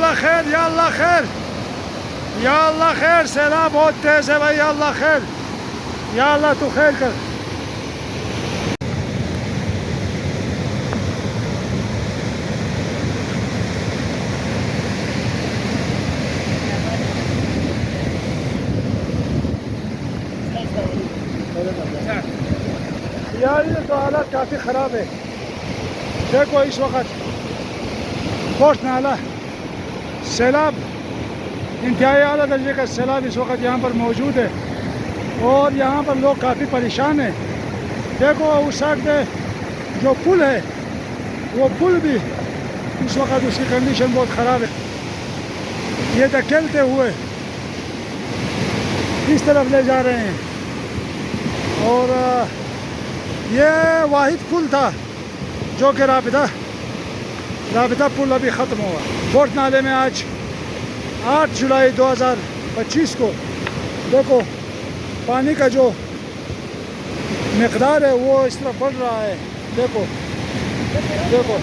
अल्लाह खैर, या अल्लाह खैर, या अल्लाह खैर। सैलाब बहुत तेज है भाई, या अल्लाह खैर, या अल्लाह तू खैर कर। यार ये तो हालत काफ़ी ख़राब है। देखो इस वक्त कोट नाला सैलाब, इंतहाई आला दर्जे का सैलाब इस वक्त यहाँ पर मौजूद है और यहाँ पर लोग काफ़ी परेशान हैं। देखो उस साइड पे जो पुल है वो पुल भी इस वक्त उसकी कंडीशन बहुत ख़राब है। ये धकेलते हुए इस तरफ ले जा रहे हैं और ये वाहिद पुल था जो कि राबिता पुल अभी ख़त्म हुआ। कोट नाले में आज 8 जुलाई 2025 को देखो पानी का जो मकदार है वो इस तरह बढ़ रहा है। देखो देखो